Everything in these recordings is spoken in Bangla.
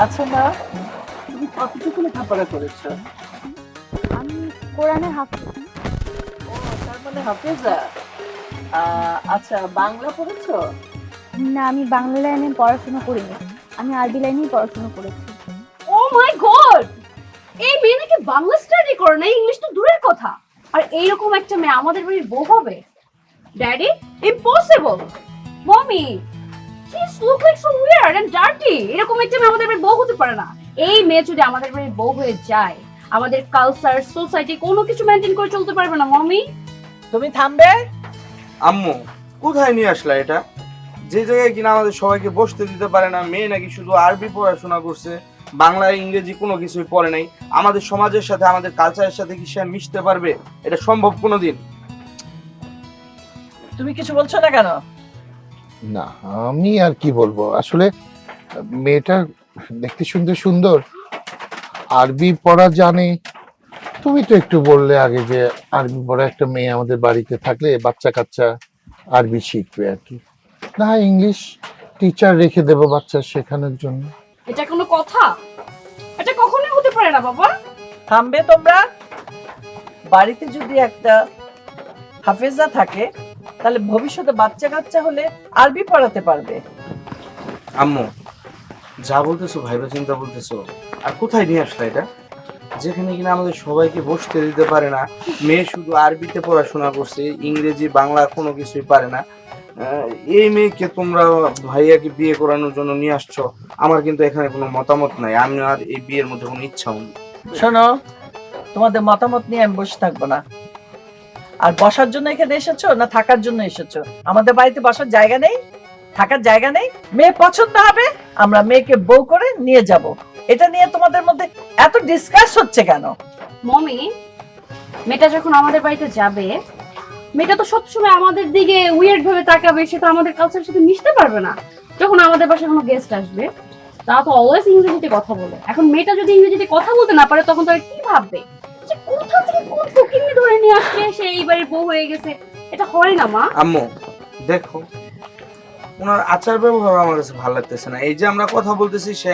আচ্ছা মা, তুমি কতটুকু লেখাপড়া করেছো? আমি কোরআনে হাফেজ। ও, তার মানে হাফেজা। আচ্ছা, বাংলা পড়েছো? না, আমি বাংলা লাইনে পড়াশোনা করিনি, আমি আরবি লাইনেই পড়াশোনা করেছি। ও মাই গড, এই মেয়ে নাকি বাংলা স্টাডি করে না, ইংলিশ তো দূরের কথা। আর এইরকম একটা মেয়ে আমাদের বাড়ির বউ হবে? Daddy, impossible. Mummy, she's look like so weird and dirty. এরকম একটা মেয়ে আমাদের বাড়ির বউ হতে পারে না। এই মেয়ে যদি আমাদের বাড়ির বউ হয়ে যায়, আমাদের কালচার সোসাইটি কোনো কিছু মেনটেন করে চলতে পারবে না। মমি, তুমি থামবে? আম্মু, কোথায় নিয়ে আসলা এটা? যে জায়গায় কিনা আমাদের সবাইকে বসতে দিতে পারে না, মেয়ে নাকি শুধু আরবি পড়াশোনা করছে, বাংলা ইংরেজি কোনো কিছুই পড়ে নাই। আমাদের সমাজের সাথে আমাদের কালচারের সাথে কি সে মিশতে পারবে? এটা সম্ভব কোনোদিন? তুমি কিছু বলছো না কেন? না, আমি আর কি বলবো, আসলে মেয়েটা দেখতে সুন্দর সুন্দর, আরবি পড়া জানে। তুমি তো একটু বললে আগে যে আরবি পড়া একটা মেয়ে আমাদের বাড়িতে থাকলে বাচ্চা কাচ্চা আরবি শিখবে আর কি। না, ইংলিশ টিচার রেখে দেবো বাচ্চা শেখানোর জন্য। এটা কোনো কথা? এটা কখনোই হতে পারে না বাবা। থামবে তোমরা? বাড়িতে যদি একটা হাফেজা থাকে, তাহলে ভবিষ্যতে বাচ্চা কাচ্চা হলে আরবি পড়াতে পারবে। আম্মু, যা বলতেছো ভাইবা চিন্তা বলতেছো, আর কোথায় নিয়ে আসলা এটা? যেখানে কিনা আমাদের সবাইকে বসতে দিতে পারে না, মেয়ে শুধু আরবিতে পড়াশোনা করছে, ইংরেজি বাংলা কোনো কিছুই পারে না। এই মেয়েকে তোমরা ভাইয়াকে বিয়ে করানোর জন্য নিয়ে আসছো। আমার কিন্তু এখানে কোনো মতামত নাই, আমি আর এই বিয়ের মধ্যে কোনো ইচ্ছাও নেই। শোনো, তোমাদের মতামত নিয়ে আমি বসে থাকবো না। আর বসার জন্য এখানে এসেছো না থাকার জন্য এসেছো? আমাদের বাড়িতে বসার জায়গা নেই, থাকার জায়গা নেই। মেয়ে পছন্দ হবে, আমরা মেয়েকে বউ করে নিয়ে যাব। এটা নিয়ে তোমাদের মধ্যে এত ডিসকাস হচ্ছে কেন? মমি, মেয়েটা যখন আমাদের বাড়িতে যাবে, মেয়েটা তো সবসময় আমাদের দিকে উইয়ার্ড ভাবে তাকাবে, সে তো আমাদের কালচারের সাথে মিশতে পারবে না। যখন আমাদের বাসায় কোনো গেস্ট আসবে, তারা তো অলওয়েজ ইংরেজিতে কথা বলে। এখন মেয়েটা যদি ইংরেজিতে কথা বলতে না পারে, তখন তারা কি ভাববে যে কোথা থেকে কোন ফকিন্নি ধরে নিয়ে আসলে সে এই বাড়ির বউ হয়ে গেছে। এটা হয় না মা। আম্মু দেখো, ওনার আচার ব্যবহার আমার কাছে ভালো লাগতেছে না। এই যে আমরা কথা বলতেছি, সে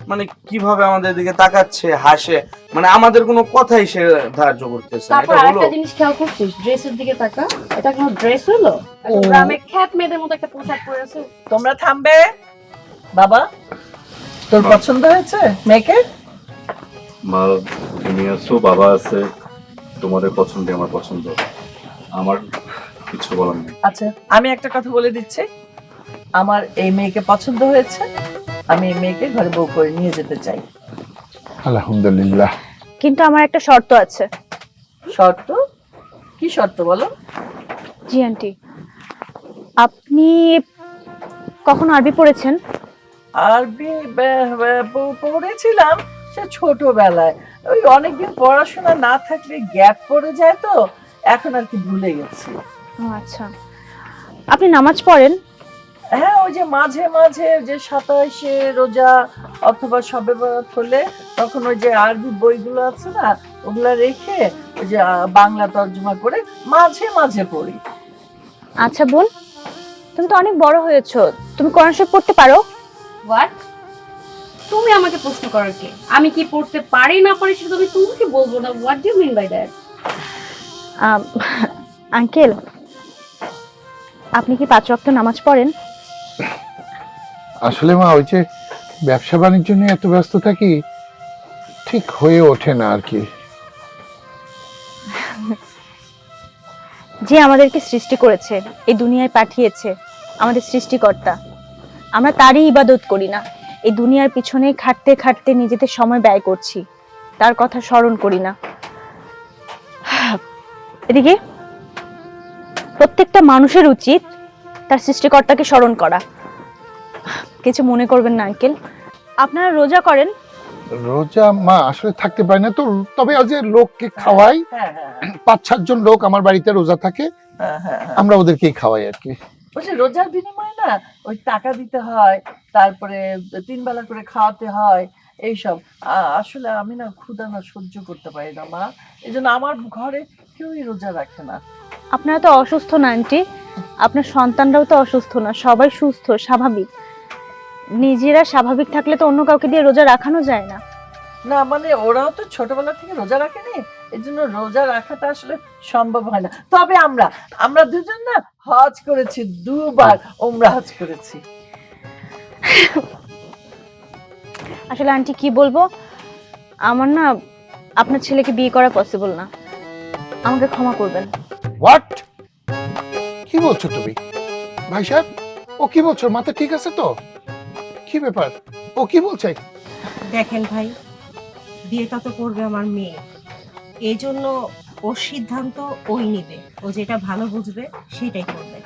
মানে কিভাবে আমাদের দিকে তাকাচ্ছে, হাসে, মানে আমাদের কোনো কথাই সে ধার্য করতেছে না। তারপর এটা হলো? আরেকটা জিনিস খেয়াল করছিস, ড্রেসের দিকে তাকা। এটা কোনো ড্রেস হলো? ও। গ্রামে খ্যাত মেয়েদের মতো একটা পোশাক পরে আছে। তোমরা থামবে? বাবা, তোর পছন্দ হয়েছে মেয়েকে? মা, তুমি আছো, বাবা আছে, তোমাদের পছন্দে আমার পছন্দ, আমার কিছু বলার নেই। আচ্ছা, আমি একটা কথা বলে দিচ্ছি, আমার এই মেয়েকে পছন্দ হয়েছে। আমি এই মেয়েকে ঘরে বউ করে নিয়ে যেতে চাই। আলহামদুলিল্লাহ। কিন্তু আমার একটা শর্ত আছে। শর্ত? কি শর্ত বলো? জি আন্টি, আপনি কখন আরবি পড়েছেন? আরবি পড়েছিলাম সে ছোটবেলায়। ওই অনেকদিন পড়াশোনা না থাকলে গ্যাপ পড়ে যায়, তো এখন আর কি ভুলে গেছি। ও আচ্ছা, আপনি নামাজ পড়েন? হ্যাঁ, ওই যে মাঝে মাঝে যে 27-এ রোজা অথবা শবে বরাত হলে তখন ওই যে আরবি বইগুলো আছে না, ওগুলা রেখে ওই যে বাংলা তর্জমা করে মাঝে মাঝে পড়ি। আচ্ছা বোন, তুমি তো অনেক বড় হয়েছো, তুমি কোরআন শরীফ পড়তে পারো? হোয়াট? তুমি আমাকে প্রশ্ন করার কে? আমি কি পড়তে পারি না পারি সেটা আমি তোমাকে বলবো না। What do you mean by that? Uncle, আপনি কি 5 ওয়াক্ত নামাজ পড়েন? আসলে মা, ওই যে ব্যবসা বাণিজ্য নিয়ে এত ব্যস্ত থাকি, ঠিক হয়ে ওঠে না আর কি। যে আমাদেরকে সৃষ্টি করেছে, এই দুনিয়ায় পাঠিয়েছে, আমাদের সৃষ্টিকর্তা, আমরা তারই ইবাদত করি না। এই দুনিয়ার পিছনে খাটতে খাটতে নিজেদের সময় ব্যয় করছি, তার কথা স্মরণ করি না। এদিকে প্রত্যেকটা মানুষের উচিত তার সৃষ্টিকর্তাকে স্মরণ করা। কিছু মনে করবেন না আঙ্কেল, আপনারা রোজা করেন? রোজা মা আসলে থাকতে পারি না তো, তবে আজ যে লোককে খাওয়াই, হ্যাঁ হ্যাঁ 5-7 জন লোক আমার বাড়িতে রোজা থাকে, হ্যাঁ হ্যাঁ হ্যাঁ। আমরা ওদেরকেই খাওয়াই আর কি। ওই যে রোজার বিনিময়ে না ওই টাকা দিতে হয়, তারপরে 3 বেলা করে খাওয়াতে হয়, এইসব। আসলে আমি না ক্ষুধা না সহ্য করতে পারি না মা, এই জন্য আমার ঘরে কেউই রোজা রাখে না। আপনারা তো অসুস্থ না আন্টি, আপনার সন্তানরাও তো অসুস্থ না, সবাই সুস্থ স্বাভাবিক। নিজেরা স্বাভাবিক থাকলে তো অন্য কাউকে দিয়ে রোজা রাখানো যায় না। না মানে ওরাও তো ছোটবেলা থেকে রোজা রাখেনি, এই জন্য রোজা রাখাটা আসলে সম্ভব হয় না। তবে আমরা দুজন না হজ করেছি, 2 বার ওমরা হজ করেছি। আসলে আন্টি কি বলবো, আমার না আপনার ছেলেকে বিয়ে করা পসিবল না, আমাকে ক্ষমা করবেন। হোয়াট, কি বলছো তুমি ভাই সাহেব? ও কি বলছো? মাথা ঠিক আছে তো? কি ব্যাপার, ও কি বলছে? দেখেন ভাই, বিয়েটা তো করবে আমার মেয়ে, এই জন্য ওর সিদ্ধান্ত ওই নেবে, ও যেটা ভালো বুঝবে সেটাই করবে,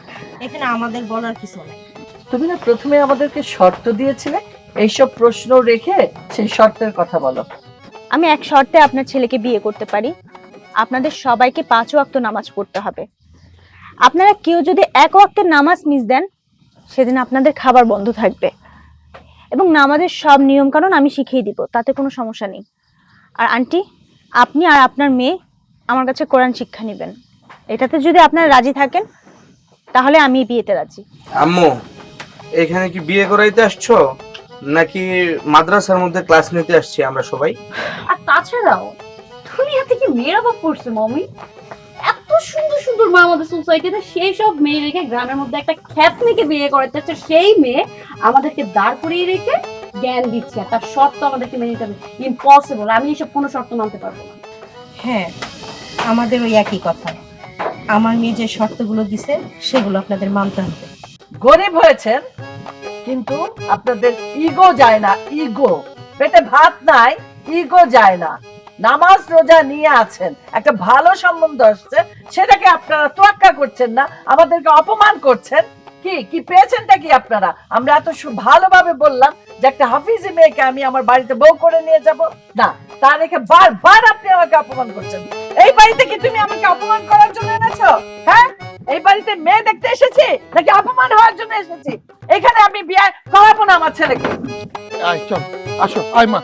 এখানে আমাদের বলার কিছু নাই। তুমি না প্রথমে আমাদেরকে শর্ত দিয়েছিলে, এইসব প্রশ্ন রেখে সেই শর্তের কথা বলো। আমি এক শর্তে আপনার ছেলেকে বিয়ে করতে পারি, আপনাদের সবাইকে 5 ওয়াক্ত নামাজ পড়তে হবে। আপনারা কেউ যদি 1 ওয়াক্তের নামাজ মিস দেন, সেদিন আপনাদের খাবার বন্ধ থাকবে, এবং নামাজের সব নিয়ম কানুন আমি শিখিয়ে দিব, তাতে কোনো সমস্যা নেই। আর আন্টি, আপনি আর আপনার মেয়ে আমার কাছে কোরআন শিক্ষা নেবেন, এটাতে যদি আপনারা রাজি থাকেন তাহলে আমি বিয়েতে রাজি। আম্মু, এখানে কি বিয়ে করাইতে আসছো নাকি মাদ্রাসার মধ্যে ক্লাস নিতে আসছি আমরা সবাই? আর তাছাড়াও দুনিয়া থেকে মেয়েরা বাপ পড়ছে মমি, এত সুন্দর সুন্দর মা আমাদের সোসাইটিতে, সেই সব মেয়ে রেখে গ্রামের মধ্যে একটা খ্যাত মেয়েকে বিয়ে করাতে হচ্ছে, সেই মেয়ে আমাদেরকে দাঁড় করিয়ে রেখে জ্ঞান দিচ্ছে, আর তার শর্ত আমাদেরকে মেনে নিতে হবে। ইম্পসিবল, আমি এইসব কোনো শর্ত মানতে পারবো না। হ্যাঁ, আমাদের ওই একই কথা, আমার মেয়ে যে শর্তগুলো দিছে সেগুলো আপনাদের মানতে হবে। গরিব হয়েছেন কিন্তু আপনাদের ইগো যায় না, ইগো, পেটে ভাত নাই, ইগো যায় না। নামাজ রোজা নিয়ে আছেন, একটা ভালো সম্বন্ধ আসছে, সেটাকে আপনারা তোয়াক্কা করছেন না, আমাদেরকে অপমান করছেন। কি কি পেয়েছেনটা কি আপনারা? আমরা এত ভালোভাবে বললাম যে একটা হাফিজি মেয়েকে আমি আমার বাড়িতে বউ করে নিয়ে যাব, না, তা রেখে বারবার আপনি আমাকে অপমান করছেন। এই বাড়িতে কি তুমি আমাকে অপমান করার জন্য এনেছো? হ্যাঁ, এই বাড়িতে মেয়ে দেখতে এসেছি নাকি অপমান হওয়ার জন্য এসেছি? এখানে আমি বিয়ে করাবো না আমার ছেলেকে। আয় চল, আসো, আয় মা।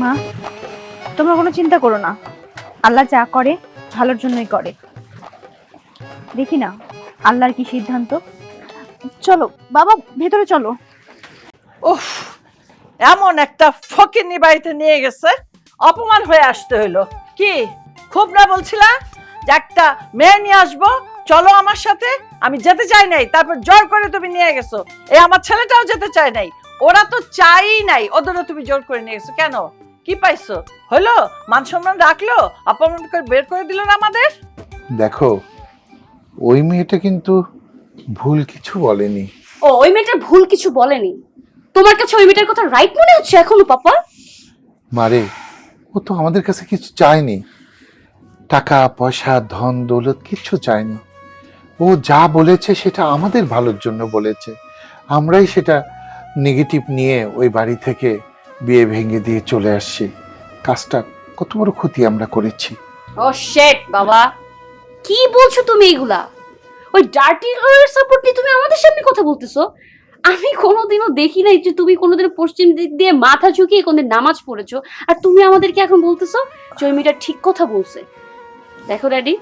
মা, তোমরা কোনো চিন্তা করো না, আল্লাহ যা করে ভালোর জন্যই করে। দেখি না আল্লাহর কি সিদ্ধান্ত। চলো বাবা, ভেতরে চলো। উফ, এমন একটা ফকিন্নি বাড়িতে নিয়ে গেছে, অপমান হয়ে আসতে হইলো। কি খুব না বলছিলা যে একটা মেয়ে নিয়ে আসবো, চলো আমার সাথে? আমি যেতে চাই নাই, তারপর জোর করে তুমি নিয়ে গেছো। এই আমার ছেলেটাও যেতে চায় নাই, ওরা তো চাই নাই, ওদেরও তুমি জোর করে নিয়ে গেছো। কেন, কি পাইছো? হলো মান সম্মান রাখলো, অপমান করে বের করে দিল না আমাদের? দেখো, ওই মেয়েটা কিন্তু ভুল কিছু বলেনি। ও, ওই মেয়েটার ভুল কিছু বলেনি? তোমার কাছে ওই মেয়েটার কথা রাইট মনে হচ্ছে এখনো পাপা? মারে, ও তো আমাদের কাছে কিছু চায়নি, টাকা পয়সা ধন দৌলত কিছু চায়নি। ও যা বলেছে সেটা আমাদের ভালোর জন্য বলেছে, আমরাই সেটা নেগেটিভ নিয়ে ওই বাড়ি থেকে বিয়ে ভেঙে দিয়ে চলে আসছি। কাজটা কত বড় ক্ষতি আমরা করেছি। ও শিট বাবা, কি বলছো তুমি এগুলা? ওই ডার্টি গার্লের সাপোর্ট নিয়ে তুমি আমাদের সামনে কথা বলতেছো? আমি কোনোদিনও দেখি নাই যে তুমি কোনোদিন পশ্চিম দিক দিয়ে মাথা ঝুঁকিয়ে কোনদিন নামাজ পড়েছো, আর তুমি আমাদেরকে এখন বলতেছো যে ওই মেয়েটা ঠিক কথা বলছে। দেখো ড্যাডি,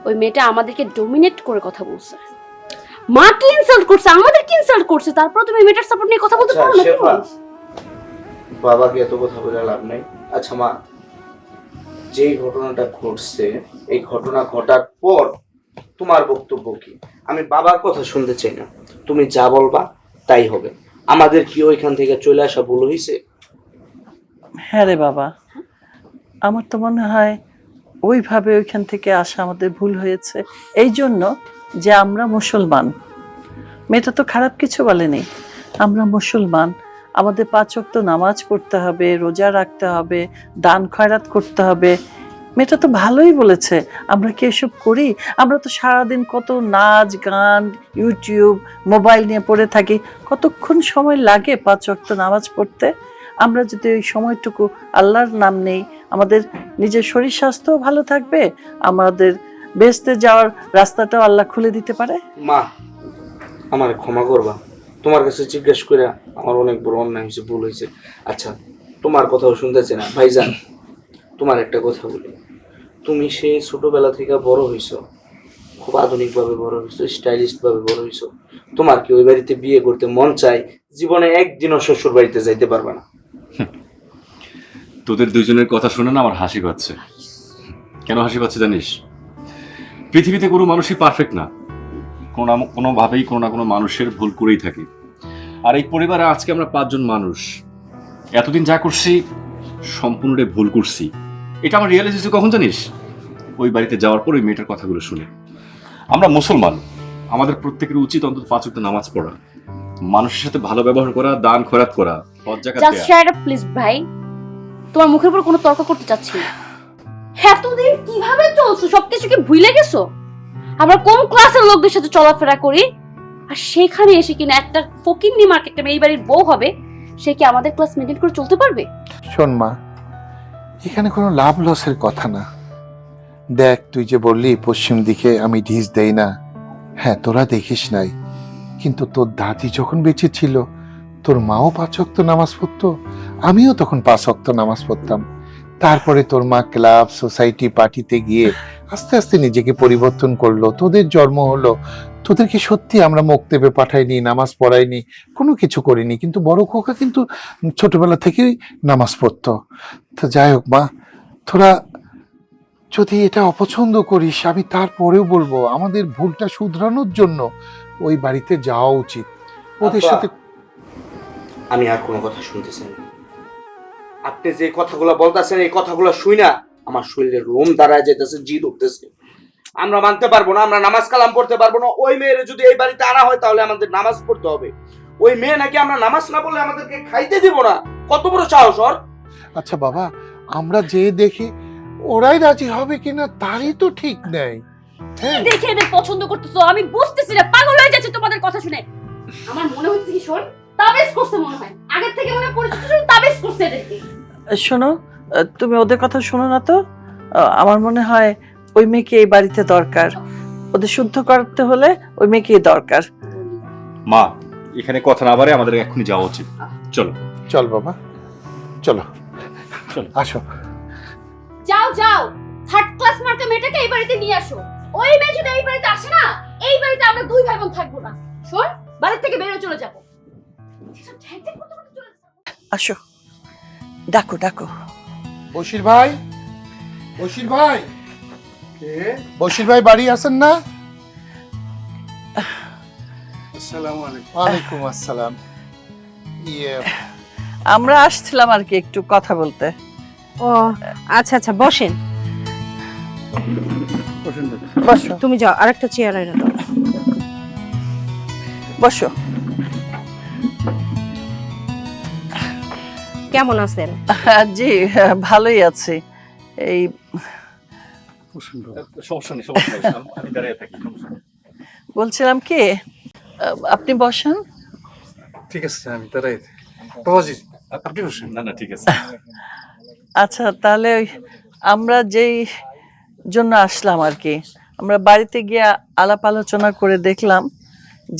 ওই মেয়েটা আমাদেরকে ডোমিনেট করে কথা বলছে, মাকে ইনসাল্ট করছে, আমাদেরকে ইনসাল্ট করছে, তারপর তুমি মেয়েটার সাপোর্ট নিয়ে কথা বলতে পারো না? বাবাকে এত কথা বলে লাভ নাই। আচ্ছা মা, যেই ঘটনাটা ঘটছে, এই ঘটনা ঘটার পর তোমার বক্তব্য কি? আমি বাবার কথা শুনতে চাই না, তুমি যা বলবা তাই হবে। আমাদের কি ওইখান থেকে চলে আসা ভুল হয়েছে? হ্যাঁ রে বাবা, আমার তো মনে হয় ওইভাবে ওইখান থেকে আসা আমাদের ভুল হয়েছে, এই জন্য যে আমরা মুসলমান। মেয়েটা তো খারাপ কিছু বলেনি, আমরা মুসলমান, আমাদের 5 ওয়াক্ত নামাজ পড়তে হবে, রোজা রাখতে হবে, দান খয়রাত করতে হবে। মেয়েটা তো ভালোই বলেছে, আমরা কি এসব করি? আমরা তো সারাদিন কত নাচ গান, ইউটিউব, মোবাইল নিয়ে পড়ে থাকি, কতক্ষণ সময় লাগে 5 ওয়াক্ত নামাজ পড়তে? আমরা যদি ওই সময়টুকু আল্লাহর নাম নেই, আমাদের নিজের শরীর স্বাস্থ্যও ভালো থাকবে, আমাদের বেহেশতে যাওয়ার রাস্তাটাও আল্লাহ খুলে দিতে পারে। মা, আমার ক্ষমা করবা, তোমার কাছে জিজ্ঞেস করে আমার অনেক বড় অন্যায় হয়েছে, ভুল হয়েছে। আচ্ছা, তোমার কথাও শুনতেছে না ভাইজান। তোমার একটা কথা বলি, তুমি সেই ছোটবেলা থেকে বড় হইছো, খুব আধুনিক ভাবে বড় হইছো, স্টাইলিশ ভাবে বড় হইছো। তোমার কি ওই বাড়িতে বিয়ে করতে মন চায়? জীবনে একদিনও শ্বশুর বাড়িতে যাইতে পারবে না। তোদের দুজনের কথা শুনে না আমার হাসি পাচ্ছে। কেন হাসি পাচ্ছে জানিস? পৃথিবীতে কোনো মানুষই পারফেক্ট না, কোনোভাবেই কোনো না কোনো মানুষের ভুল করেই থাকে। আর এই পরিবারে আজকে আমরা 5 জন মানুষ, এতদিন যা করছি সম্পূর্ণটাই ভুল করছি। এটা আমার রিয়েলাইজ হয়েছে কখন জানিস? ওই বাড়িতে যাওয়ার পর ওই মেয়েটার কথাগুলো শুনে। আমরা মুসলমান, আমাদের প্রত্যেকের উচিত অন্তত 5 ওয়াক্ত নামাজ পড়া, মানুষের সাথে ভালো ব্যবহার করা, দান খয়রাত করা, হজ যাকাত জাস্ট দেয়া। শাট আপ প্লিজ ভাই, তোমার মুখের উপর কোনো তর্ক করতে চাচ্ছি না। এতদিন কিভাবে চলছো, সবকিছু কি ভুলে গেছো? আমরা কোন ক্লাসের লোকদের সাথে চলাফেরা করি, আর সেখানে এসে কিনা একটা ফকিন্নি মার্কেটে এই বাড়ির বউ হবে, সে কি আমাদের ক্লাস মেনটেন করে চলতে পারবে? শোন মা, এখানে কোনো লাভ লসের কথা না। দেখ, তুই যে বললি পশ্চিম দিকে আমি ঢিস দেই না, হ্যাঁ তোরা দেখিস নাই, কিন্তু তোর দাদি যখন বেঁচে ছিল তোর মাও 5 ওয়াক্ত নামাজ পড়তো, আমিও তখন 5 ওয়াক্ত নামাজ পড়তাম। তারপরে তোর মা ক্লাব, সোসাইটি, পার্টিতে গিয়ে আস্তে আস্তে নিজেকে পরিবর্তন করলো, তোদের জন্ম হলো। তোদেরকে সত্যি আমরা মক্তবে পাঠাইনি, নামাজ পড়াইনি, কোনো কিছু করিনি, কিন্তু বড় খোকা কিন্তু ছোটবেলা থেকেই নামাজ পড়তো। তো যাই হোক মা, তোরা যদি এটা অপছন্দ করিস, আমি তারপরেও বলবো আমাদের ভুলটা শুধরানোর জন্য ওই বাড়িতে যাওয়া উচিত। ওদের আব্বা, সাথে আমি আর কোনো কথা শুনতেছি না। আপনি যে কথাগুলো বলতেছেন এই কথাগুলো শুই না আমার শরীরের রোম দাঁড়ায় যেতেছে, জিদ উঠতেছে। আমরা মানতে পারবো না, আমরা নামাজ কালাম পড়তে পারবো না। ওই মেয়ের যদি এই বাড়িতে আনা হয় তাহলে আমাদের নামাজ পড়তে হবে। ওই মেয়ে নাকি আমরা নামাজ না পড়লে আমাদেরকে খাইতে দিব না। কত বড় সাহস ওর! আচ্ছা বাবা, আমরা যে দেখি ওরাই রাজি হবে কিনা তারই তো ঠিক নেই। হ্যাঁ, দেখে এদের পছন্দ করতেছো, আমি বুঝতেছি না, পাগল হয়ে যাচ্ছে তোমাদের কথা শুনে। আমার মনে হচ্ছে কি শোন, তাবিজ করছে মনে হয়, আগের থেকে মনে পরিচিত তাবিজ করছে এদেরকে। শোনো, তুমি ওদের কথা শোনো না তো। আমার মনে হয় ওই মেয়েকে এই বাড়িতে দরকার। ওদের শুদ্ধ করতে হলে ওই মেয়েকেই দরকার। মা, এখানে কথা না বাড়ে আমাদের এক্ষুনি যাওয়া উচিত। চলো চল বাবা, চলো চলো। আসো। যাও যাও, থার্ড ক্লাস মার্কা মেয়েটাকে এই বাড়িতে নিয়ে আসো। ওই মেয়ে যদি এই বাড়িতে আসে না, এই বাড়িতে আমরা 2 ভাই বোন থাকবো না। শোন, বাড়ি থেকে বের হয়ে চলে যাবো। এসব ঠেকঠেক করতে করতে চলে যাবো। আসো, ডাকো ডাকো। বশির ভাই, বশির ভাই, বশির ভাই বাড়ি আছেন না? ওয়ালাইকুম আসসালাম। আমরা আসছিলাম আর কি একটু কথা বলতে। ও আচ্ছা আচ্ছা, বসেন। বসো তুমি যাও, আরেকটা চেয়ার এনে দাও। বসো। কেমন আছেন? জি, ভালোই আছি। এই সমস্যা নেই, সমস্যা নেই, আমি দাঁড়িয়ে থাকি, সমস্যা নেই। বলছিলাম কি, আপনি বসেন। ঠিক আছে, আমি তারাই বাবাজি, আপনি বসেন। না না, ঠিক আছে। আচ্ছা, তাহলে আমরা যেই জন্য আসলাম আর কি, আমরা বাড়িতে গিয়ে আলাপ আলোচনা করে দেখলাম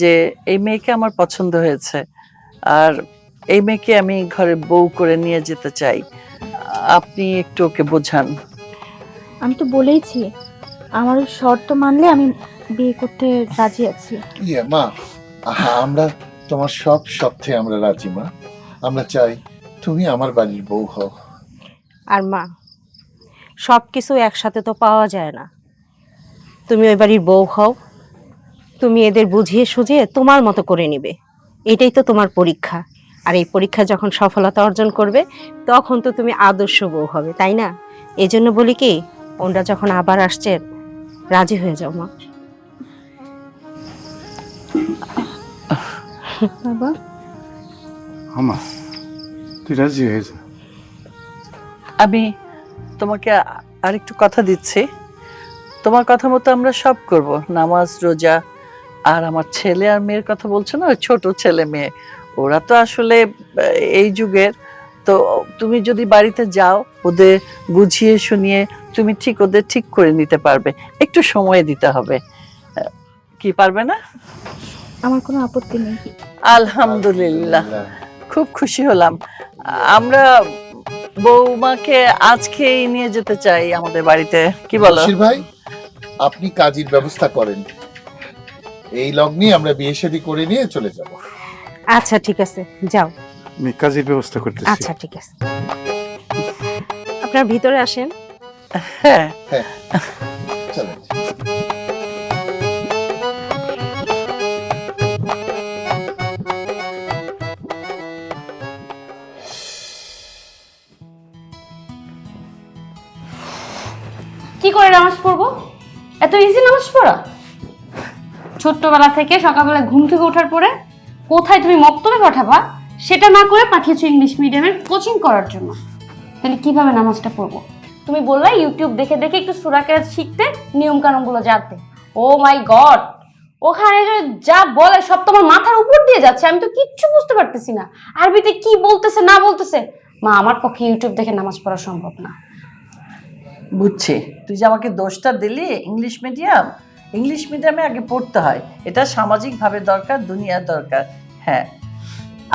যে এই মেয়েকে আমার পছন্দ হয়েছে, আর এই মেয়েকে আমি ঘরে বউ করে নিয়ে যেতে চাই। আপনি একটু ওকে বোঝান। আমি তো বলেইছি আমার ওই শর্ত মানলে আমি বিয়ে করতে রাজি আছি। মা, আমরা তোমার সব শর্তে আমরা রাজি মা। আমরা চাই তুমি আমার বাড়ির বউ হও। আর মা, সব কিছু একসাথে তো পাওয়া যায় না। তুমি ওই বাড়ির বউ হও, তুমি এদের বুঝিয়ে সুঝিয়ে তোমার মতো করে নিবে, এটাই তো তোমার পরীক্ষা। আর এই পরীক্ষা যখন সফলতা অর্জন করবে তখন তো তুমি আদর্শ বউ হবে, তাই না? এই জন্য বলি কি, ওনরা যখন আবার আসছেন রাজি হয়ে যাও মা। বাবা, আমা, তুই রাজি হয়ে যা। আমি তোমাকে আরেকটু কথা দিচ্ছি, তোমার কথা মতো আমরা সব করব, নামাজ রোজা। আর আমার ছেলে আর মেয়ের কথা বলছো না, ওই ছোট ছেলে মেয়ে, ওরা তো আসলে এই যুগের। তো তুমি যদি বাড়িতে যাও, ওদের বুঝিয়ে শুনিয়ে তুমি ঠিক ওদের ঠিক করে নিতে পারবে। একটু সময় দিতে হবে, কি পারবে না? আমার কোনো আপত্তি নেই। আলহামদুলিল্লাহ, খুব খুশি হলাম। আমরা বৌমাকে আজকেই নিয়ে যেতে চাই আমাদের বাড়িতে, কি বলো? বশির ভাই, আপনি কাজের ব্যবস্থা করেন, এই লগ্নে আমরা বিয়ে শাদী করে নিয়ে চলে যাব। আচ্ছা ঠিক আছে, যাও। আমি কাজের ব্যবস্থা করতেছি। আচ্ছা ঠিক আছে, আপনার ভিতরে আসেন। হ্যাঁ চলেন। কি করে নামাজ পড়বো? এত ইজি নামাজ পড়া? ছোট্টবেলা থেকে সকালবেলা ঘুম থেকে ওঠার পরে কোথায় তুমি মক্তবে পাঠাবা সেটা না করে পাঠিয়েছো ইংলিশ মিডিয়ামের কোচিং করার জন্য। তাহলে কিভাবে নামাজটা পড়বো? তুমি বললে ইউটিউব দেখে দেখে একটু সূরা কেরাত শিখতে, নিয়ম কানুনগুলো জানতে। ও মাই গড, ওখানে যা বলে সব তোমার মাথার উপর দিয়ে যাচ্ছে, আমি তো কিচ্ছু বুঝতে পারতেছি না আরবিতে কি বলতেছে না বলতেছে। মা, আমার পক্ষে ইউটিউব দেখে নামাজ পড়া সম্ভব না। বুঝছি, তুই যে আমাকে দোষটা দিলি। ইংলিশ মিডিয়ামে আগে পড়তে হয়, এটা সামাজিকভাবে দরকার, দুনিয়ার দরকার। হ্যাঁ,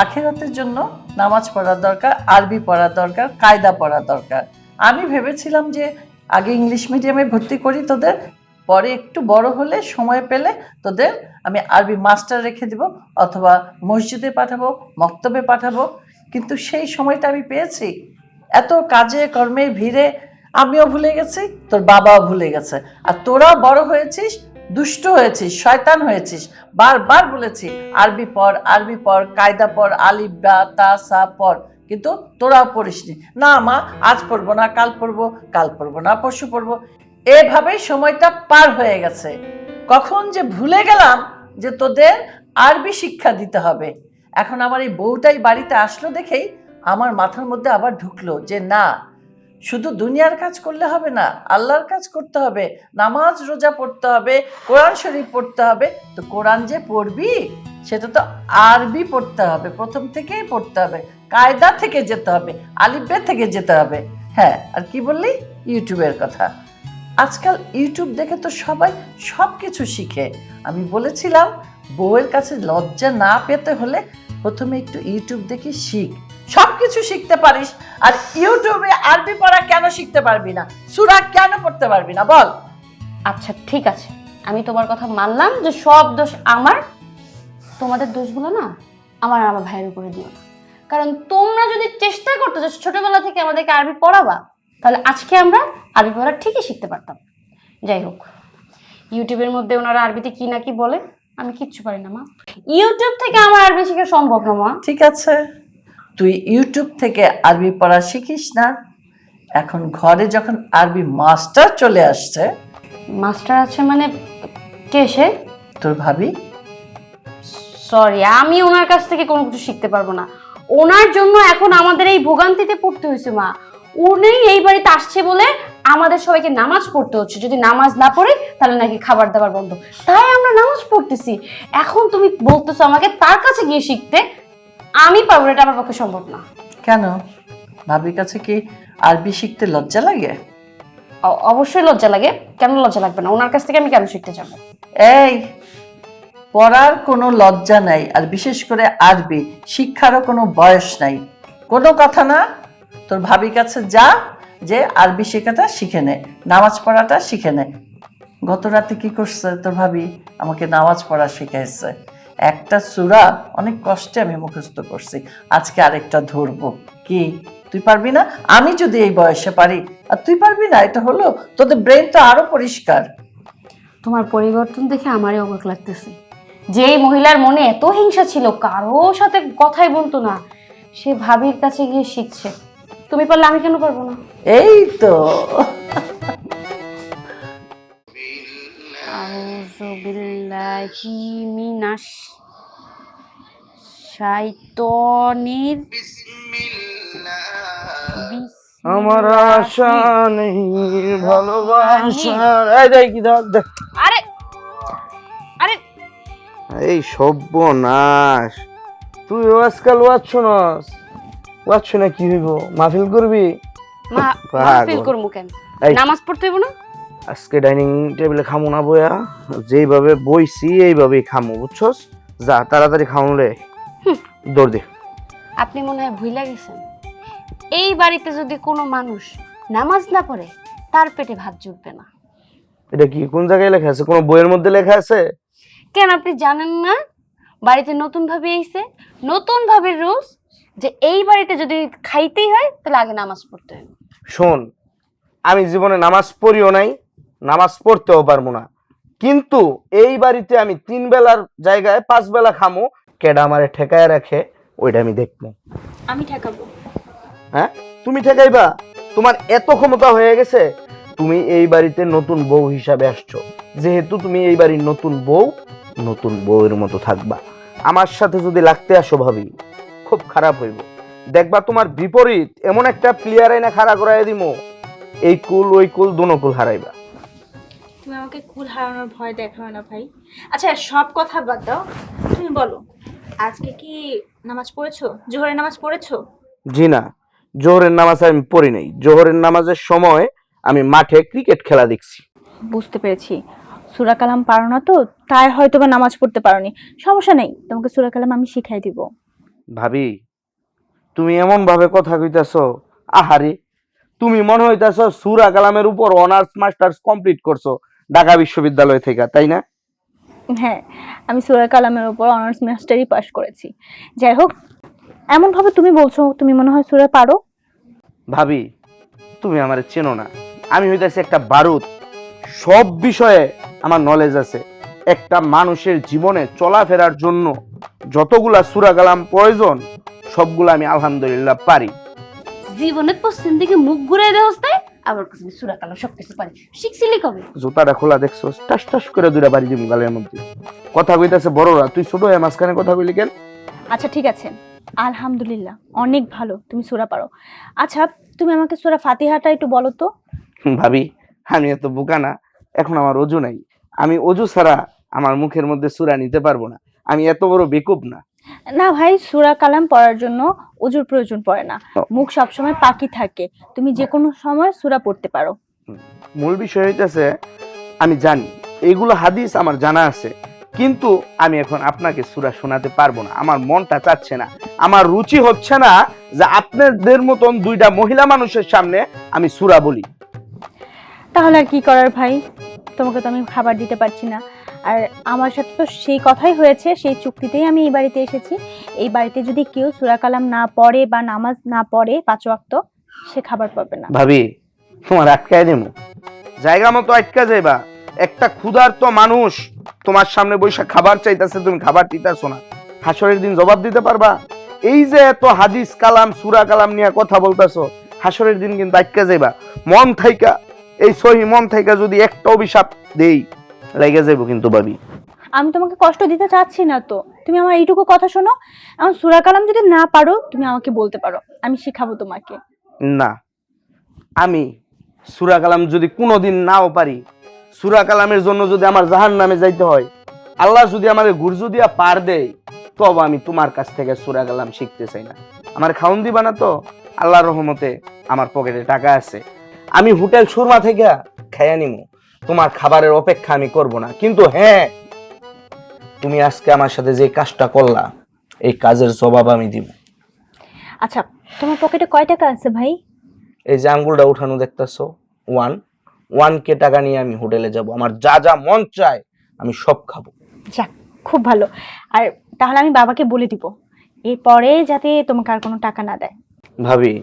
আখিরাতের জন্য নামাজ পড়া দরকার, আরবি পড়া দরকার, কায়দা পড়া দরকার। আমি ভেবেছিলাম যে আগে ইংলিশ মিডিয়ামে ভর্তি করি তোদের, পরে একটু বড় হলে সময় পেলে তোদের আমি আরবি মাস্টার রেখে দেব, অথবা মসজিদে পাঠাবো, মক্তবে পাঠাবো। কিন্তু সেই সময়টা আমি পেয়েছি? এত কাজে কর্মে ভিড়ে আমিও ভুলে গেছি, তোর বাবাও ভুলে গেছে। আর তোরা বড় হয়েছিস, দুষ্ট হয়েছিস, শয়তান হয়েছিস। বারবার বলেছি আরবি পড়, কায়দা পড়, আলিফ বা তা সা পড়, কিন্তু তোরাও পড়িসনি। না মা, আজ পড়বো না, কাল পড়বো না, পরশু পড়বো। এভাবেই সময়টা পার হয়ে গেছে। কখন যে ভুলে গেলাম যে তোদের আরবি শিক্ষা দিতে হবে। এখন আমার এই বউটাই বাড়িতে আসলো দেখেই আমার মাথার মধ্যে আবার ঢুকলো যে না, শুধু দুনিয়ার কাজ করলে হবে না, আল্লাহর কাজ করতে হবে, নামাজ রোজা পড়তে হবে, কোরআন শরীফ পড়তে হবে। তো কোরআন যে পড়বি সেটা তো আরবি পড়তে হবে, প্রথম থেকেই পড়তে হবে, কায়দা থেকে যেতে হবে, আলিফবে থেকে যেতে হবে। হ্যাঁ, আর কি বললি? ইউটিউবের কথা। আজকাল ইউটিউব দেখে তো সবাই সব কিছু শিখে। আমি বলেছিলাম বউয়ের কাছে লজ্জা না পেতে হলে প্রথমে একটু ইউটিউব দেখে শিখ, সব কিছু শিখতে পারিস। আর ইউটিউবে আরবি পড়া কেন শিখতে পারবি না? সূরা কেন পড়তে পারবি না বল? আচ্ছা ঠিক আছে, আমি তোমার কথা মানলাম যে সব দোষ আমার। তোমাদের দোষগুলো না আমার আর আমার ভাইয়ের উপরে দিও না, কারণ তোমরা যদি চেষ্টা করতে যে ছোটবেলা থেকে আমাদেরকে আরবি পড়াবা, তাহলে আজকে আমরা আরবি পড়া ঠিকই শিখতে পারতাম। যাই হোক, ইউটিউবের মধ্যে ওনারা আরবিতে কি না কি বলে, আমি কিচ্ছু পারি না মা। ইউটিউব থেকে আমার আরবি শেখা সম্ভব না মা। ঠিক আছে, তুই ইউটিউব থেকে আরবি পড়া শিখিস না। এখন ঘরে যখন আরবি মাস্টার চলে আসছে। মাস্টার আছে মানে? কে সে? তোর ভাবি। সরি, আমি ওনার কাছ থেকে কোনো কিছু শিখতে পারবো না। ওনার জন্য এখন আমাদের এই ভোগান্তিতে পড়তে হয়েছে মা। উনি এই বাড়িতে আসছে বলে আমাদের সবাইকে নামাজ পড়তে হচ্ছে। যদি নামাজ না পড়ে তাহলে নাকি খাবার দাবার বন্ধ, তাই আমরা নামাজ পড়তেছি। এখন তুমি বলতেছো আমাকে তার কাছে গিয়ে শিখতে? আমি পারবো না, এটা আমার পক্ষে সম্ভব না। কেন? ভাবির কাছে কি আরবি শিখতে লজ্জা লাগে? অবশ্যই লজ্জা লাগে, কেন লজ্জা লাগবে না? ওনার কাছ থেকে আমি কেন শিখতে যাবো? এই, পড়ার কোনো লজ্জা নাই, আর বিশেষ করে আরবি শিক্ষারও কোনো বয়স নাই। কোনো কথা না, তোর ভাবির কাছে যা, যে আরবি শেখাটা শিখে নে, নামাজ পড়াটা শিখে নে। গত রাতে কি করছে তোর ভাবি? আমাকে নামাজ পড়া শিখাইছে। একটা সূরা অনেক কষ্টে আমি মুখস্থ করছি, আজকে আরেকটা ধরবো। কি তুই পারবি না? আমি যদি এই বয়সে পারি আর তুই পারবি না, এটা হলো? তোদের ব্রেন তো আরো পরিষ্কার। তোমার পরিবর্তন দেখে আমারই অবাক লাগতেছে। যে মহিলার মনে এত হিংসা ছিল, কারো সাথে কথাই বলতো না, সে ভাবির কাছে গিয়ে শিখছে। তুমি পারলে আমি কেন পারবো না? এই তো। আউযু বিল্লাহি মিনাশ শাইতানির আমার আশা নেই ভালোবাসার। এই দেখ কি দেখ। আরে আরে এই সর্বনাশ, তুই আজকাল ওয়াচ্ছ না কি হইব? মাহফিল করবি? মাহফিল করমু কেন? নামাজ পড়তে হইব না? আজকে ডাইনিং টেবিলে খামু না বইয়া, যেইভাবে বইছি এইভাবেই খামু, বুঝছস? যা তাড়াতাড়ি খামুলে দৌড় দে। আপনি মনে হয় ভুইলা গেছেন, এই বাড়িতে যদি কোনো মানুষ নামাজ না পড়ে তার পেটে ভাত জুটবে না। এটা কি কোন জায়গায় লেখা আছে? কোনো বইয়ের মধ্যে লেখা আছে? কেন আপনি জানেন না বাড়িতে নতুন ভাবি আইছে, নতুন ভাবির রুলস যে এই বাড়িতে যদি খাইতেই হয় তাহলে আগে নামাজ পড়তে হয়। শোন, আমি জীবনে নামাজ পড়িও নাই, নামাজ পড়তেও পারবো না, কিন্তু এই বাড়িতে আমি 3 বেলার জায়গায় 5 বেলা খামো। কেডা আমারে ঠেকায় রাখে ওইটা আমি দেখবো। আমি ঠেকাবো। হ্যাঁ, তুমি ঠেকাইবা? তোমার এত ক্ষমতা হয়ে গেছে? তুমি এই বাড়িতে নতুন বউ হিসাবে আসছো, যেহেতু তুমি এই বাড়ির নতুন বউ, নতুন বউয়ের মতো থাকবা। আমার সাথে যদি লাগতে আসো ভাবি, খুব খারাপ হইব। দেখবা তোমার বিপরীত এমন একটা প্লেয়ার আইনা খাড়া করাই দিমো, এই কুল ওই কুল দোনো কুল হারাইবা। তুমি আমাকে কুল হারানোর ভয় দেখাও না ভাই। আচ্ছা সব কথা বাদ দাও, তুমি বলো আজকে কি নামাজ পড়েছো? জোহরের নামাজ পড়েছো? জি না, জোহরের নামাজ আমি পড়ি নাই। জোহরের নামাজের সময় আমি মাঠে ক্রিকেট খেলা দেখছি। বুঝতে পেরেছি, সূরা কালাম পারো না তো, তাই হয়তো বা নামাজ পড়তে পারোনি। সমস্যা নেই, তোমাকে সূরা কালাম আমি শিখাই দিব। ভাবি, তুমি এমন ভাবে কথা কইতাছো, আহারে তুমি মনে হইতাছো সূরা কালামের উপর অনার্স মাস্টার্স কমপ্লিট করছো ঢাকা বিশ্ববিদ্যালয় থেকে, তাই না? হ্যাঁ, আমি সূরা কালামের উপর অনার্স মাস্টারই পাশ করেছি। যাই হোক, এমন ভাবে তুমি বলছো তুমি মনে হয় সূরা পারো। ভাবি, তুমি আমারে চেনো না, আমি হইতাছি একটা বারুদ। সব বিষয়ে আমার নলেজ আছে। একটা মানুষের জীবনে চলাফেরার জন্য যতগুলা সূরা কালাম প্রয়োজন সবগুলা আমি আলহামদুলিল্লাহ পারি। জীবনে পশ্চিম দিকে মুখ ঘুরে দেওয়া তাই আবার কাছে সূরা কালাম সবকিছু পারি। শিখছিলি কবে? জুতাটা খোলা দেখছো, টাস টাস করে দুইটা বাড়ি দিবি গালের মধ্যে। কথা কইতাছে বড়রা, তুই ছোট হয়ে মাঝখানে কথা কইলি কেন? আচ্ছা ঠিক আছে, আলহামদুলিল্লাহ অনেক ভালো তুমি সূরা পারো। আচ্ছা তুমি আমাকে সূরা ফাতিহাটা একটু বলো তো। ভাবি, আমি এত বোকা না, এখন আমার অজু নাই। আমি অজু ছাড়া আমার মুখের মধ্যে সূরা নিতে পারবো না। আমি এত বড় বেকুব না। না ভাই, সূরা কালাম পড়ার জন্য ওযুর প্রয়োজন পড়ে না, মুখ সবসময় পাকি থাকে, তুমি যে কোনো সময় সূরা পড়তে পারো। মূল বিষয় হইতেছে, আমি জানি এইগুলো হাদিস আমার জানা আছে, কিন্তু আমি এখন আপনাকে সূরা শোনাতে পারবো না। আমার মনটা চাচ্ছে না, আমার রুচি হচ্ছে না যে আপনাদের মতন দুইটা মহিলা মানুষের সামনে আমি সূরা বলি। তাহলে আর কি করার ভাই, তোমাকে তো আমি খাবার দিতে পারছি না। আর আমার সাথে তো সেই কথাই হয়েছে, সেই চুক্তিতেই আমি এই বাড়িতে এসেছি। এই বাড়িতে যদি কেউ সূরা কালাম না পড়ে বা নামাজ না পড়ে 5 ওয়াক্ত, সে খাবার পাবে না। ভাবি, তোমার আটকায় দেবো, জায়গা মতো আটকা যাইবা। একটা ক্ষুধার্ত মানুষ তোমার সামনে বৈশা খাবার চাইতেছে, তুমি খাবার দিতেছো না, হাসরের দিন জবাব দিতে পারবা? এই যে এত হাদিস কালাম সূরা কালাম নিয়ে কথা বলতেছো, হাসরের দিন কিন্তু আটকা যাইবা। মন থাইকা, এই সহি মন থাইকা যদি একটা অভিশাপ দেই, লেগে যাইবো কিন্তু ভাবি। আমি তোমাকে কষ্ট দিতে চাচ্ছি না তো, তুমি আমার এইটুকু কথা শোনো। এখন সূরা কালাম যদি না পারো তুমি আমাকে বলতে পারো, আমি শিখাবো তোমাকে। না, আমি সূরা কালাম যদি কোনোদিন নাও পারি, সূরা কালামের জন্য যদি আমার জাহান্নামে যাইতে হয়, আল্লাহ যদি আমাকে গুরজু দিয়া পার দেয়, তবে আমি তোমার কাছ থেকে সূরা কালাম শিখতে চাই না। আমার খাউন দিবা না তো? আল্লাহর রহমতে আমার পকেটে টাকা আছে, আমি হোটেল সুরমা থেকে খাইয়া নিমু। তোমার খাবারের অপেক্ষা আমি করব না। কিন্তু হ্যাঁ, তুমি আজকে আমার সাথে যে কাজটা করলা, এই কাজের জবাব আমি দিব। আচ্ছা তোমার পকেটে কয় টাকা আছে ভাই? এই যে আঙ্গুলটা উঠানো দেখতেছো, 1K টাকা নিয়ে আমি হোটেলে যাব। আমার যা যা মন চায় আমি সব খাবো। যাক, খুব ভালো। আর তাহলে আমি বাবাকে বলে দিব এরপরে যাতে তোমাকে আর কোনো টাকা না দেয়। ভাবি,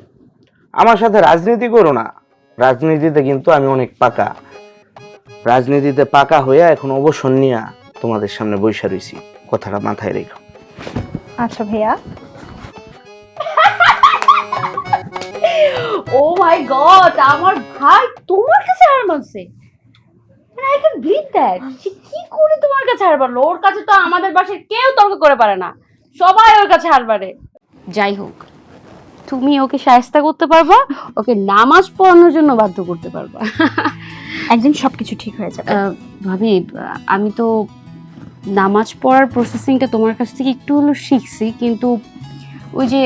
আমার সাথে রাজনীতি করো না। রাজনীতিতে কিন্তু আমি অনেক পাকা। রাজনীতিতে পাকা হয়ে এখন অবসর নিয়ে তোমাদের সামনে বইসা রইছি, কথাটা মাথায় রেখো। আচ্ছা ভাইয়া। ও মাই গড, আমার ভাই তোমার কাছে হার মানছে। মানে আই ক্যান বিলিভ দ্যাট। সে কি করে তোমার কাছে হার মানলো? ওর কাছে তো আমাদের বাসায় কেউ তর্ক করে পারে না, সবাই ওর কাছে হার পারে। যাই হোক, তুমি ওকে শায়েস্তা করতে পারবা, ওকে নামাজ পড়ানোর জন্য বাধ্য করতে পারবা। একদিন সবকিছু ঠিক হয়ে যাবে। ভাবি, আমি তো নামাজ পড়ার প্রসেসিংটা তোমার কাছ থেকে একটু হলেও শিখছি, কিন্তু ওই যে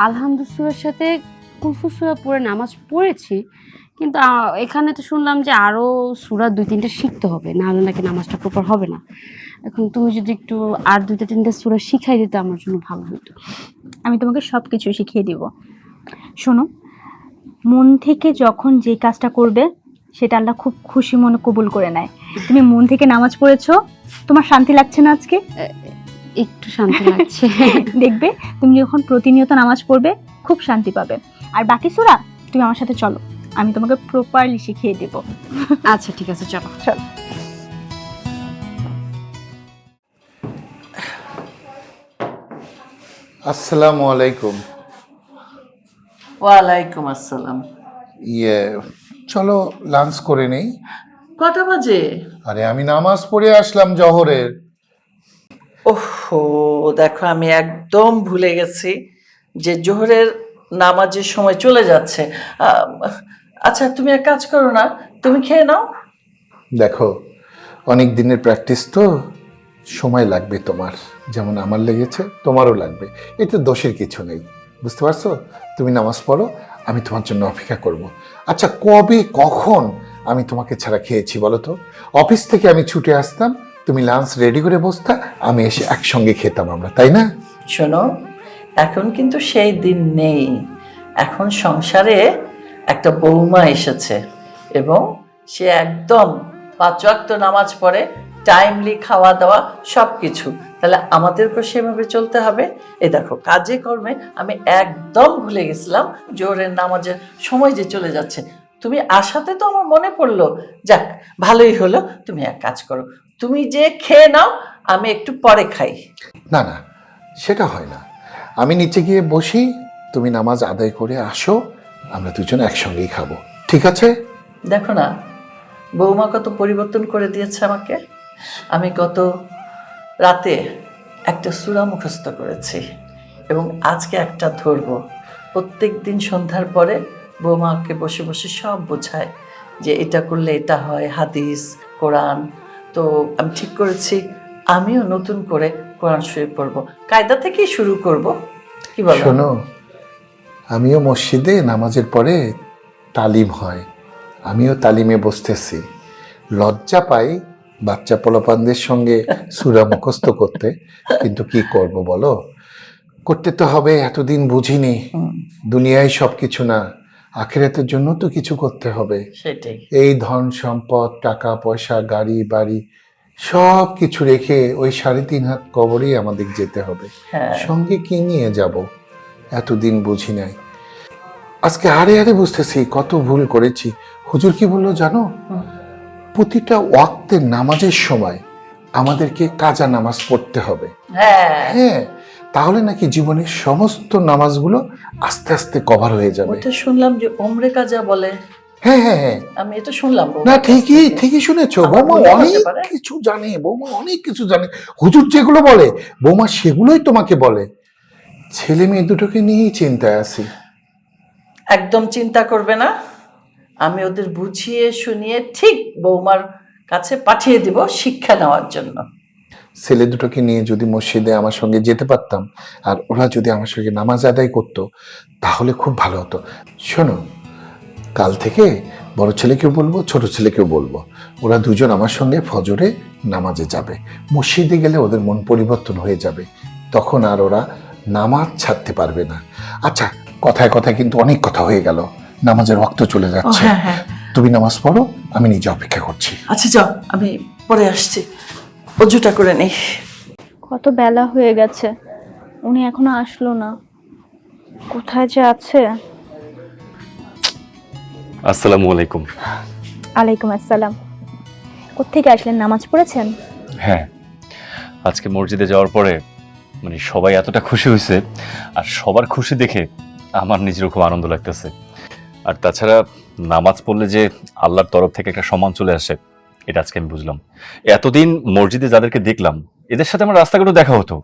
আলহামদুলিল্লাহর সাথে কুলফু সূরা পড়ে নামাজ পড়েছি, কিন্তু এখানে তো শুনলাম যে আরো সূরা 2-3টা শিখতে হবে, না হলে নাকি নামাজটা প্রপার হবে না। এখন তুমি যদি একটু আর 2-3টা সূরা শিখাই দিতে আমার জন্য ভালো হতো। আমি তোমাকে সবকিছু শিখিয়ে দিব। শোনো, মন থেকে যখন যে কাজটা করবে সেটা আল্লাহ খুব খুশি মনে কবুল করে নেয়। তুমি মন থেকে নামাজ পড়েছো, তোমার শান্তি লাগছে না আজকে? একটু শান্তি লাগছে। দেখবে তুমি যখন প্রতিনিয়ত নামাজ পড়বে খুব শান্তি পাবে। আর বাকি সূরা তুমি আমার সাথে চলো, আমি তোমাকে প্রপারলি শিখিয়ে দেব। আচ্ছা ঠিক আছে, চলো। চলো। আসসালামু আলাইকুম। ওয়ালাইকুম আসসালাম। চলো লাঞ্চ করে নেই। কটা বাজে? আরে আমি নামাজ পড়ে আসলাম জহরের। ওহো, দেখো আমি একদম ভুলে গেছি যে জোহরের নামাজের সময় চলে যাচ্ছে। আচ্ছা তুমি এক কাজ করো না, তুমি খেয়ে নাও। দেখো অনেক দিনের প্র্যাকটিস তো, সময় লাগবে তোমার, যেমন আমার লেগেছে তোমারও লাগবে, এতে দোষের কিছু নেই, বুঝতে পারছো? তুমি নামাজ পড়ো, আমি তোমার জন্য অপেক্ষা করব। আচ্ছা কবে কখন আমি তোমাকে ছাড়া খেয়েছি বলো তো? অফিস থেকে আমি ছুটে আসতাম, তুমি লাঞ্চ রেডি করে বসতা, আমি এসে একসঙ্গে খেতাম আমরা, তাই না? শোনো, এখন কিন্তু সেই দিন নেই। এখন সংসারে একটা বৌমা এসেছে এবং সে একদম 5 ওয়াক্ত নামাজ পড়ে, টাইমলি খাওয়া দাওয়া সব কিছু। তাহলে আমাদেরকেও সেভাবে চলতে হবে। এই দেখো কাজে কর্মে আমি একদম ভুলে গেছিলাম জোহরের নামাজের সময় যে চলে যাচ্ছে। তুমি আসাতে তো আমার মনে পড়লো। যাক ভালোই হলো। তুমি এক কাজ করো, তুমি যে খেয়ে নাও, আমি একটু পরে খাই। না না, সেটা হয় না। আমি নিচে গিয়ে বসি, তুমি নামাজ আদায় করে আসো, আমরা দুজন একসঙ্গেই খাবো, ঠিক আছে? দেখো না বৌমা কত পরিবর্তন করে দিয়েছে আমাকে। আমি গত রাতে একটা সূরা মুখস্থ করেছি এবং আজকে একটা ধরবো। প্রত্যেক দিন সন্ধ্যার পরে বৌমাকে বসে বসে সব বোঝায় যে এটা করলে এটা হয়, হাদিস, কোরআন। তো আমি ঠিক করেছি আমিও নতুন করে কোরআন শরীফ পড়বো, কায়দা থেকেই শুরু করব। কি বলো? শোনো, আমিও মসজিদে নামাজের পরে তালিম হয়, আমিও তালিমে বসতেছি। লজ্জা পাই বাচ্চা পোলাপানদের সঙ্গে সূরা মুখস্থ করতে, কিন্তু কি করব বলো, করতে তো হবে। এতদিন বুঝিনি দুনিয়ায় সব কিছু না, আখিরাতের জন্য তো কিছু করতে হবে। সেটাই। এই ধন সম্পদ, টাকা পয়সা, গাড়ি বাড়ি সব কিছু রেখে ওই 3.5 হাত কবরেই আমাদের যেতে হবে। হ্যাঁ। সঙ্গে কি নিয়ে যাব, এতদিন বুঝি নাই। আজকে হারে হারে বুঝতেছি কত ভুল করেছি। হুজুর কি বললো জানো? প্রতিটা ওয়াক্তের নামাজের সময় আমাদেরকে কাজা নামাজ পড়তে হবে। হ্যাঁ, হ্যাঁ, তাহলে নাকি জীবনের সমস্ত নামাজগুলো আস্তে আস্তে কভার হয়ে যাবে। ওটা শুনলাম যে ওমরে কাজা বলে। হ্যাঁ হ্যাঁ হ্যাঁ, আমি এটা শুনলাম। না ঠিকই ঠিকই শুনেছো, আমার বৌমা মনে হতে অনেক পারে। কিছু জানে, বৌমা অনেক কিছু জানে। হুজুর যেগুলো বলে বৌমা সেগুলোই তোমাকে বলে। ছেলে মেয়ে দুটোকে নিয়েই চিন্তায় আছি। একদম চিন্তা করবে না, আমি ওদের বুঝিয়ে শুনিয়ে ঠিক বৌমার কাছে পাঠিয়ে দিব শিক্ষা নেওয়ার জন্য। ছেলে দুটোকে নিয়ে যদি মসজিদে আমার সঙ্গে যেতে পারতাম আর ওরা যদি আমার সঙ্গে নামাজ আদায় করতো তাহলে খুব ভালো হতো। শোনো, কাল থেকে বড় ছেলেকেও বলবো, ছোট ছেলেকেও বলবো, ওরা দুজন আমার সঙ্গে ফজরে নামাজে যাবে। মসজিদে গেলে ওদের মন পরিবর্তন হয়ে যাবে, তখন আর ওরা নামাজ ছাড়তে পারবে না। আচ্ছা, কথায় কথায় কিন্তু অনেক কথা হয়ে গেল, নামাজের ওয়াক্ত চলে যাচ্ছে। হ্যাঁ হ্যাঁ, তুমি নামাজ পড়ো, আমি নিজে অপেক্ষা করছি। আচ্ছা যাও, আমি পরে আসছি, অজুটা করে নেই। কত বেলা হয়ে গেছে, উনি এখনো আসলো না, কোথায় যে আছে। আসসালামু আলাইকুম। আলাইকুম আসসালাম। কোত্থেকে আসলেন? নামাজ পড়েছেন? হ্যাঁ, আজকে মসজিদে যাওয়ার পরে মানে সবাই এতটা খুশি হয়েছে, আর সবার খুশি দেখে আমার নিজেরও খুব আনন্দ লাগতেছে। আর তাছাড়া নামাজ পড়লে যে আল্লাহর তরফ থেকে একটা সম্মান চলে আসে, এটা আজকে আমি বুঝলাম। এতদিন মসজিদে যাদেরকে দেখলাম এদের সাথে আমার রাস্তাঘাটে দেখা হতো,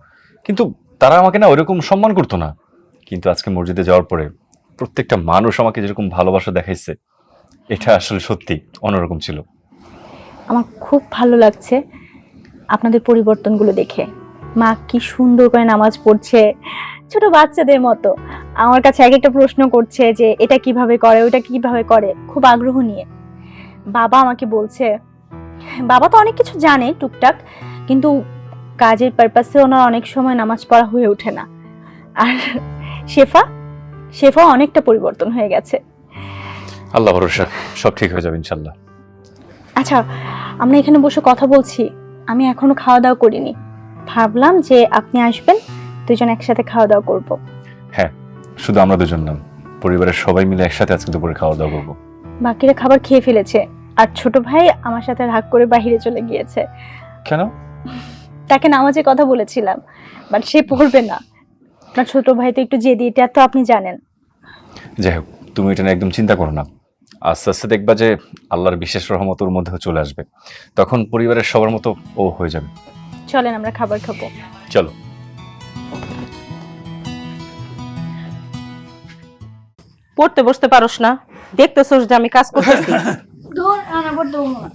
কিন্তু তারা আমাকে না ওইরকম সম্মান করতো না। কিন্তু আজকে মসজিদে যাওয়ার পরে প্রত্যেকটা মানুষ আমাকে যেরকম ভালোবাসা দেখাইছে, এটা আসলে সত্যি অন্যরকম ছিল। আমার খুব ভালো লাগছে আপনাদের পরিবর্তনগুলো দেখে। মা কি সুন্দর করে নামাজ পড়ছে, ছোট বাচ্চাদের মতো আমার কাছে এক একটা প্রশ্ন করছে যে এটা কিভাবে করে, ওটা কিভাবে করে, খুব আগ্রহ নিয়ে। বাবা আমাকে বলছে, বাবা তো অনেক কিছু জানে টুকটাক, কিন্তু কাজের পারপাসে ওনার অনেক সময় নামাজ পড়া হয়ে ওঠে না। আর শেফা অনেকটা পরিবর্তন হয়ে গেছে। আল্লাহ ভরসা, সব ঠিক হয়ে যাবে ইনশাল্লাহ। আচ্ছা, আমরা এখানে বসে কথা বলছি, আমি এখনো খাওয়া দাওয়া করিনি। ভাবলাম যে আপনি আসবেন, দুজন একসাথে খাওয়া দাওয়া করব। হ্যাঁ, শুধু আমরা দুজন না, পরিবারের সবাই মিলে একসাথে আজকে দুপুরে খাওয়া দাওয়া করবো। বাকিরা খাবার খেয়ে ফেলেছে, আর ছোট ভাই আমার সাথে রাগ করে বাইরে চলে গিয়েছে। কেন? তাকে নামাজে কথা বলেছিলাম, বাট সে পড়বে না। আপনার ছোট ভাই তো একটু জেদি, এটা তো আপনি জানেন। যাই হোক, তুমি এটা নিয়ে একদম চিন্তা করো না। আস্তে আস্তে দেখবা যে আল্লাহর বিশেষ রহমত ওর মধ্যেও চলে আসবে, তখন পরিবারের সবার মতো ও হয়ে যাবে। চলেন আমরা খাবার খাবো। চলো। পড়তে বসতে পারোস না? দেখতেছোস যে আমি কাজ করতেছি। দূর আনা বড় না।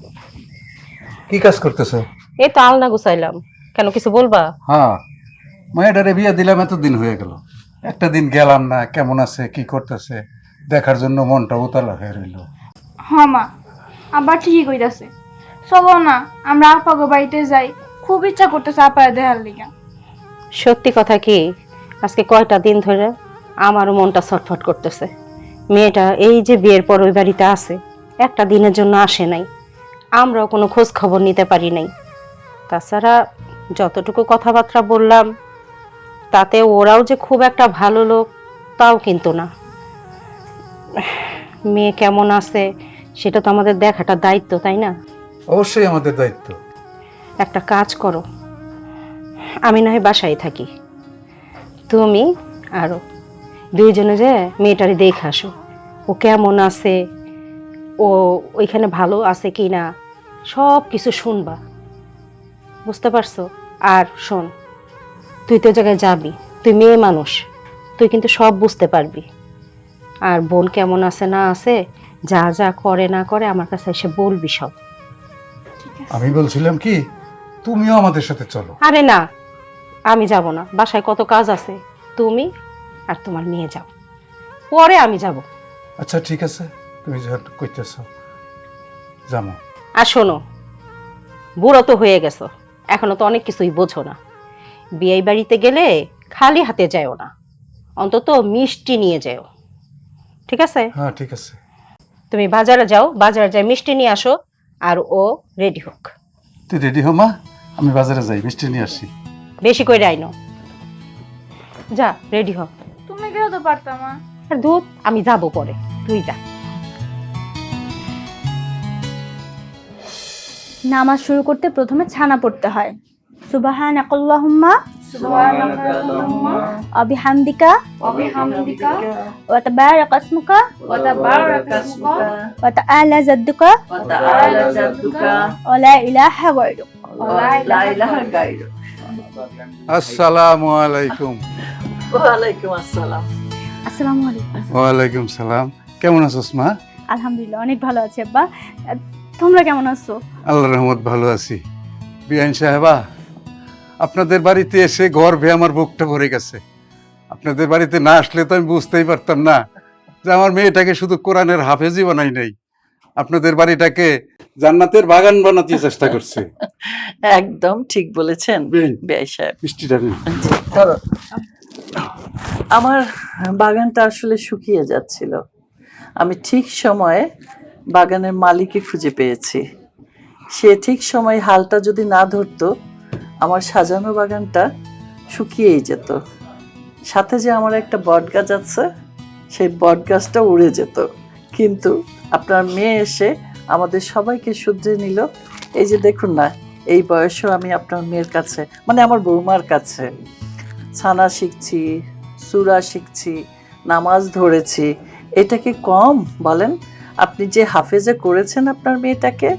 কি কাজ করতেছো? এই তো আলনা গুছাইলাম। কেন, কিছু বলবা? হ্যাঁ, মেয়েটারে বিয়ে দিলাম, এতদিন হয়ে গেল, একটা দিন গেলাম না, কেমন আছে কি করতেছে দেখার জন্য মনটা উতলা হয়ে রইল। হ্যাঁ মা, আবার ঠিকই কইতাছে। চলো না আমরা আপাগো বাড়িতে যাই, খুব ইচ্ছা করতেছে আপায় দেখার লিগা। সত্যি কথা কি, আজকে কয়টা দিন ধরে আমারও মনটা ছটফট করতেছে। মেয়েটা এই যে বিয়ের পর ওই বাড়িতে আছে, একটা দিনের জন্য আসে নাই, আমরাও কোনো খোঁজ খবর নিতে পারি নাই। তাছাড়া যতটুকু কথাবার্তা বললাম, তাতে ওরাও যে খুব একটা ভালো লোক তাও কিন্তু না। মেয়ে কেমন আছে সেটা তো আমাদের দেখাটা দায়িত্ব, তাই না? অবশ্যই আমাদের দায়িত্ব। একটা কাজ করো, আমি না হয় বাসায় থাকি, তুমি আরো দুইজনে যে মেয়েটারে দেখে আসো, ও কেমন আছে, ও ওইখানে ভালো আছে কি না, সব কিছু শুনবা, বুঝতে পারছো? আর শোন, তুই তো জায়গায় যাবি, তুই মেয়ে মানুষ, তুই কিন্তু সব বুঝতে পারবি। আর বোন কেমন আছে না আছে, যা যা করে না করে আমার কাছে এসে বলবি সব। আমি বলছিলাম কি, তুমিও আমাদের সাথে চলো। আরে না, আমি যাব না, বাসায় কত কাজ আছে, তুমি আর তোমার মেয়ে যাও, পরে আমি যাব। আচ্ছা ঠিক আছে, তুমি যখন কইতেছ যাবো। আর শোনো, বুড়ো তো হয়ে গেছো, এখনো তো অনেক কিছুই বোঝো না। বিয়ে বাড়িতে গেলে খালি হাতে যাও না, অন্তত মিষ্টি নিয়ে যাও, ঠিক আছে? হ্যাঁ ঠিক আছে। তুমি বাজারে যাও, বাজারে যাই মিষ্টি নিয়ে আসো, আর ও রেডি হোক। তুই রেডি হো মা, আমি বাজারে যাই, মিষ্টি নিয়ে আসি। বেশি করে আইনো, যা রেডি হ। তুমি গেলেও তো পারতাম মা। আর দুধ আমি যাব পরে, তুই যা। নামাজ শুরু করতে প্রথমে ছানা পড়তে হয়। সুবহানাকাল্লাহুম্মা সুবহানাল্লাহুম্মা ওয়া বিহামদিকা ওয়া বিহামদিকা ওয়া তাবারাকা ইসমুকা ওয়া তাবারাকা ইসমুকা ওয়া তাআলা জাদ্দুকা ওয়া তাআলা জাদ্দুকা ওয়া লা ইলাহা গায়রুক। ওয়া লা ইলাহা গায়রুক। আসসালামু আলাইকুম। ওয়ালাইকুম আসসালাম। আসসালামু আলাইকুম। ওয়ালাইকুম সালাম। কেমন আছোস মা? আলহামদুলিল্লাহ অনেক ভালো আছি আব্বা, তোমরা কেমন আছো? আল্লাহর রহমত ভালো আছি। বিআইন সাহেবা, আপনাদের বাড়িতে এসে গর্বে আমার বুকটা ভরে গেছে। আপনাদের বাড়িতে না আসলে তো আমি বুঝতেই পারতাম না যে আমার মেয়েটাকে শুধু কোরআনের হাফেজই বানাই নাই, আপনাদের বাড়িটাকে জান্নাতের বাগান বানাতে চেষ্টা করছে। একদম ঠিক বলেছেন বেন, বেয়াই সাহেব। মিষ্টিটা নিন। ধরো। আমার বাগানটা আসলে শুকিয়ে যাচ্ছিল, আমি ঠিক সময়ে বাগানের মালিককে খুঁজে পেয়েছি। সে ঠিক সময় হালটা যদি না ধরতো, আমার সাজানো বাগানটা শুকিয়েই যেত। সাথে যে আমার একটা বট গাছ আছে, সেই বট গাছটা উড়ে যেত। কিন্তু আপনার মেয়ে এসে আমাদের সবাইকে শুধরে নিল। এই যে দেখুন না, এই বয়সেও আমি আপনার মেয়ের কাছে, মানে আমার বৌমার কাছে ছানা শিখছি, সূরা শিখছি, নামাজ ধরেছি। এটা কি কম বলেন? আপনি যে হাফেজে করেছেন আপনার মেয়েটাকে,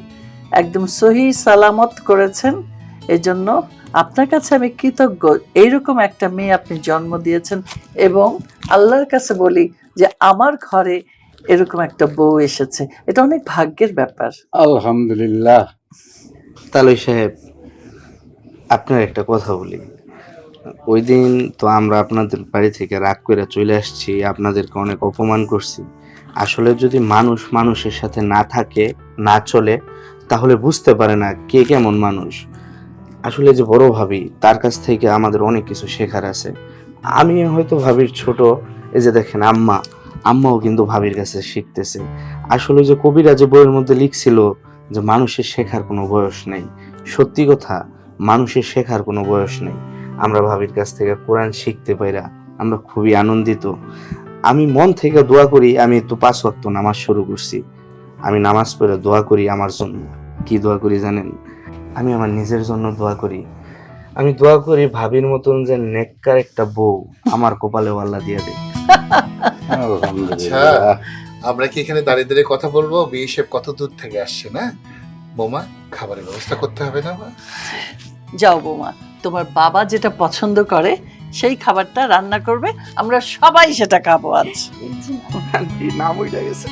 একদম সহি সালামত করেছেন, এজন্য আপনার কাছে আমি কৃতজ্ঞ। এইরকম একটা মেয়ে আপনি জন্ম দিয়েছেন, এবং আল্লাহর কাছে বলি যে আমার ঘরে এরকম একটা বউ এসেছে, এটা অনেক ভাগ্যের ব্যাপার। আলহামদুলিল্লাহ। তালই সাহেব, আপনার একটা কথা বলি। ওই দিন তো আমরা আপনাদের বাড়ি থেকে রাগ করে চলে আসছি, আপনাদেরকে অনেক অপমান করছি। আসলে যদি মানুষ মানুষের সাথে না থাকে, না চলে, তাহলে বুঝতে পারে না কে কেমন মানুষ। আসলে যে বড় ভাবি, তার কাছ থেকে আমাদের অনেক কিছু শেখার আছে। আমি হয়তো ভাবির ছোট, এই যে দেখেন আম্মা, আম্মাও কিন্তু ভাবির কাছে শিখতেছে। আসলে যে কবিরা যে বইয়ের মধ্যে লিখছিল যে মানুষের শেখার কোনো বয়স নেই, সত্যি কথা, মানুষের শেখার কোনো বয়স নেই। আমরা ভাবির কাছ থেকে কোরআন শিখতে পাইরা আমরা খুবই আনন্দিত। আমি মন থেকে দোয়া করি, আমি তো 5 ওয়াক্ত নামাজ শুরু করছি। আমি নামাজ পড়ে দোয়া করি আমার জন্য। কি দোয়া করি জানেন? আমি আমার নিজের জন্য দোয়া করি। আমি দোয়া করি ভাবির মতন যে নেককার একটা বউ আমার কপালে আল্লাহ দিয়ে দেয়। আচ্ছা, আমরা কি এখানে দাঁড়িয়ে দাঁড়িয়ে কথা বলবো? বিয়ে সাহেব কত দূর থেকে আসছে না? বৌমা, খাবারের ব্যবস্থা করতে হবে না? যাও বৌমা, তোমার বাবা যেটা পছন্দ করে সেই খাবারটা রান্না করবে, আমরা সবাই সেটা খাবো আজ। নাম উঠে গেছে।